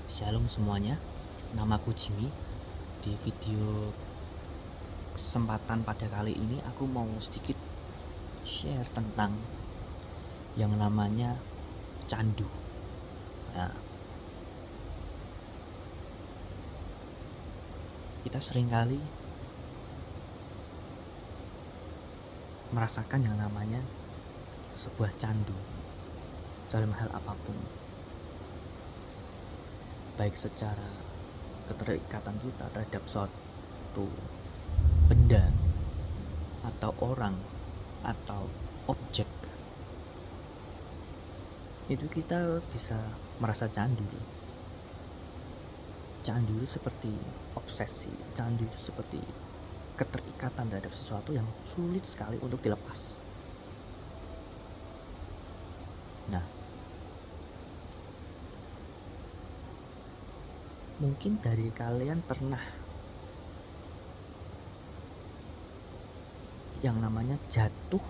Shalom semuanya, namaku Jimmy. Di video kesempatan pada kali ini aku mau sedikit share tentang yang namanya candu. Nah, kita seringkali merasakan yang namanya sebuah candu dalam hal apapun, baik secara keterikatan kita terhadap suatu benda atau orang atau objek, itu kita bisa merasa candu. Candu itu seperti obsesi, candu itu seperti keterikatan terhadap sesuatu yang sulit sekali untuk dilepas. Nah, mungkin dari kalian pernah yang namanya jatuh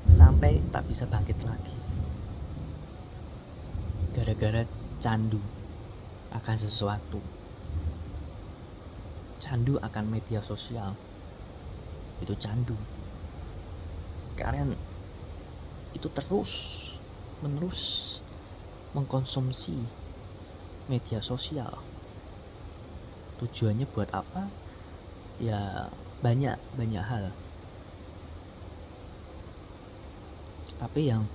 sampai tak bisa bangkit lagi gara-gara candu akan sesuatu, candu akan media sosial. Itu candu, kalian itu terus menerus mengkonsumsi media sosial. Tujuannya buat apa? Ya banyak hal, tapi yang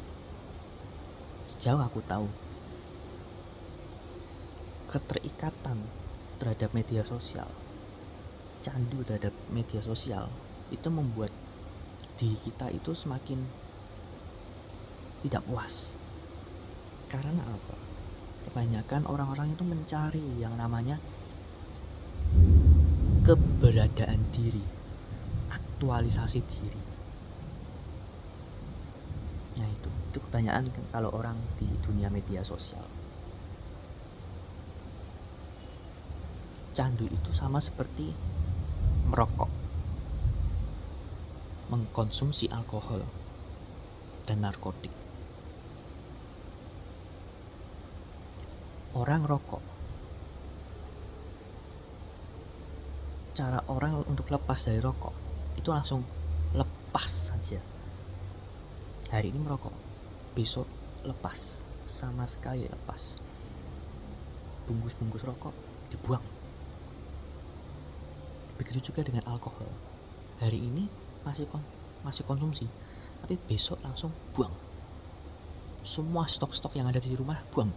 sejauh aku tahu, keterikatan terhadap media sosial, candu terhadap media sosial itu membuat diri kita itu semakin tidak puas. Karena apa? Kebanyakan orang-orang itu mencari yang namanya keberadaan diri, aktualisasi diri. Nah, itu kebanyakan kalau orang di dunia media sosial. Candu itu sama seperti merokok, mengkonsumsi alkohol dan narkotik. Orang rokok, cara orang untuk lepas dari rokok itu langsung lepas saja. Hari ini merokok, besok lepas, sama sekali lepas. Bungkus-bungkus rokok dibuang. Begitu juga dengan alkohol. Hari ini masih konsumsi, tapi besok langsung buang. Semua stok-stok yang ada di rumah buang.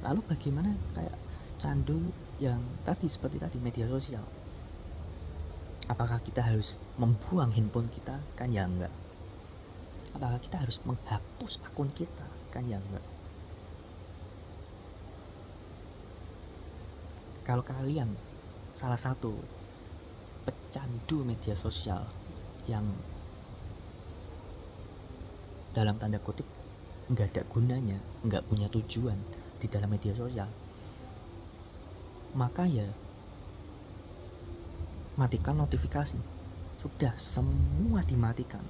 Lalu bagaimana kayak candu yang tadi, seperti tadi media sosial? Apakah kita harus membuang handphone kita? Kan ya enggak. Apakah kita harus menghapus akun kita? Kan ya enggak. Kalau kalian salah satu pecandu media sosial yang dalam tanda kutip nggak ada gunanya, nggak punya tujuan di dalam media sosial, maka ya matikan notifikasi. Sudah, semua dimatikan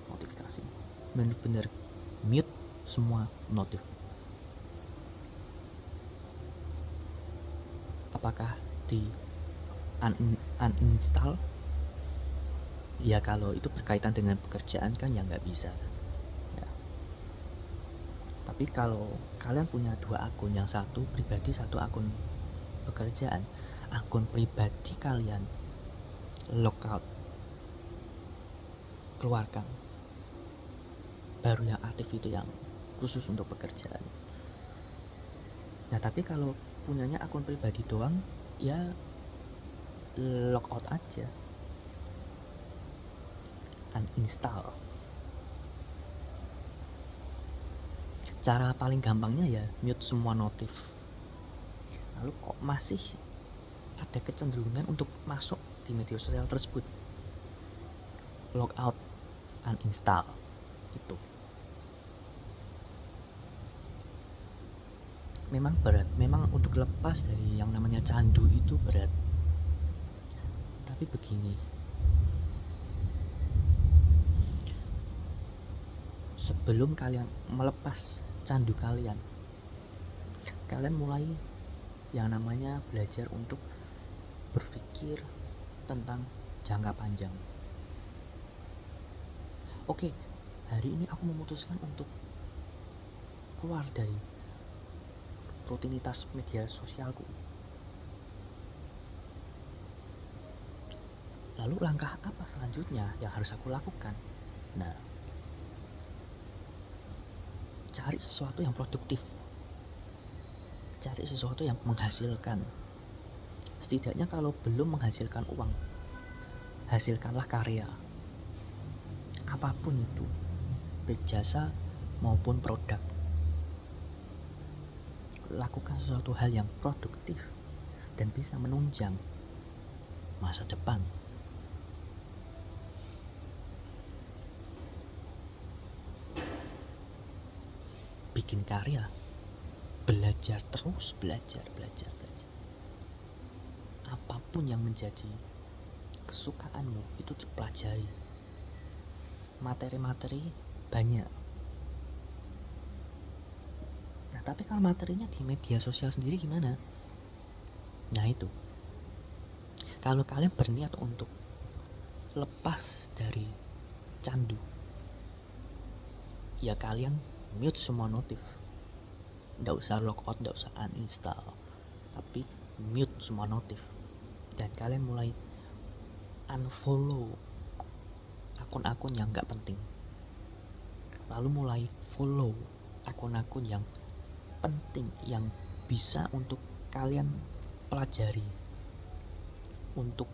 notifikasi, benar-benar mute semua notif. Apakah di uninstall? Ya kalau itu berkaitan dengan pekerjaan kan ya nggak bisa kan ya. Tapi kalau kalian punya dua akun, yang satu pribadi, satu akun pekerjaan, akun pribadi kalian lockout, keluarkan, baru yang aktif itu yang khusus untuk pekerjaan. Nah, tapi kalau punyanya akun pribadi doang, ya lockout aja, uninstall. Cara paling gampangnya ya mute semua notif. Lalu kok masih ada kecenderungan untuk masuk di media sosial tersebut? Logout, uninstall, itu memang berat. Memang untuk lepas dari yang namanya candu itu berat. Tapi begini, sebelum kalian melepas candu kalian mulai yang namanya belajar untuk berpikir tentang jangka panjang. Oke, hari ini aku memutuskan untuk keluar dari rutinitas media sosialku. Lalu langkah apa selanjutnya yang harus aku lakukan? Nah, cari sesuatu yang produktif. Cari sesuatu yang menghasilkan. Setidaknya kalau belum menghasilkan uang, hasilkanlah karya. Apapun itu, baik jasa maupun produk. Lakukan sesuatu hal yang produktif dan bisa menunjang masa depan. Bikin karya, belajar terus, belajar. Apapun yang menjadi kesukaanmu itu dipelajari. Materi-materi banyak. Nah, tapi kalau materinya di media sosial sendiri gimana? Nah, itu. Kalau kalian berniat untuk lepas dari candu, ya kalian mute semua notif. Nggak usah logout, nggak usah uninstall, tapi mute semua notif. Dan kalian mulai unfollow akun-akun yang nggak penting. Lalu mulai follow akun-akun yang penting, yang bisa untuk kalian pelajari untuk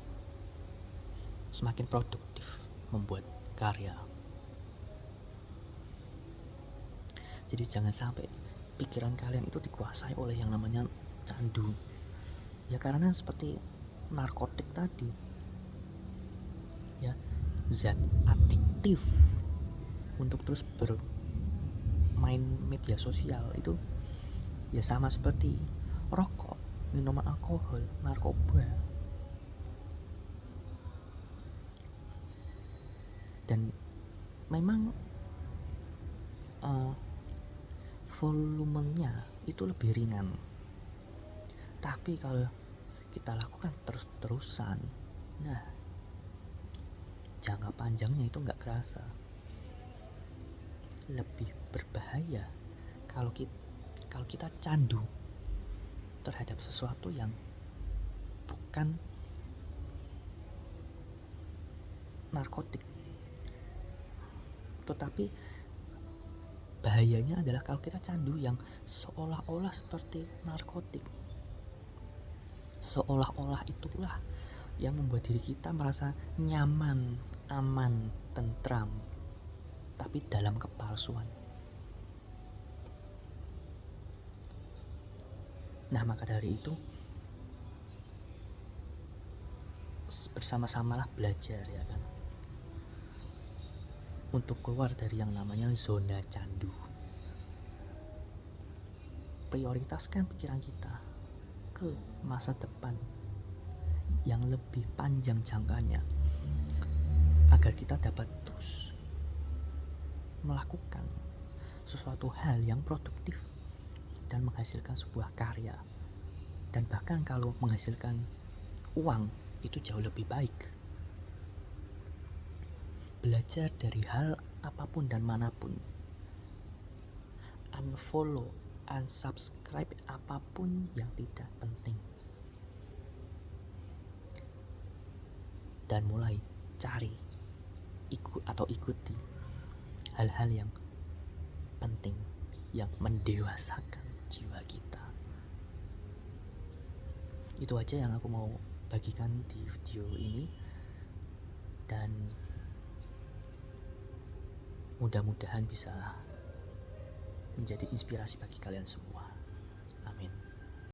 semakin produktif membuat karya. Jadi jangan sampai pikiran kalian itu dikuasai oleh yang namanya candu. Ya karena seperti narkotik tadi, ya, zat adiktif untuk terus bermain media sosial itu ya sama seperti rokok, minuman alkohol, narkoba. Dan memang volumenya itu lebih ringan, tapi kalau kita lakukan terus-terusan, nah jangka panjangnya itu nggak kerasa. Lebih berbahaya kalau kita candu terhadap sesuatu yang bukan narkotik, tetapi bahayanya adalah kalau kita candu yang seolah-olah seperti narkotik. Seolah-olah itulah yang membuat diri kita merasa nyaman, aman, tentram, tapi dalam kepalsuan. Nah, maka dari itu bersama-samalah belajar, ya kan, untuk keluar dari yang namanya zona candu. Prioritaskan pikiran kita ke masa depan yang lebih panjang jangkanya, agar kita dapat terus melakukan sesuatu hal yang produktif dan menghasilkan sebuah karya. Dan bahkan kalau menghasilkan uang itu jauh lebih baik. Belajar dari hal apapun dan manapun. Unfollow, unsubscribe apapun yang tidak penting. Dan mulai cari ikuti hal-hal yang penting yang mendewasakan jiwa kita. Itu aja yang aku mau bagikan di video ini, dan mudah-mudahan bisa menjadi inspirasi bagi kalian semua.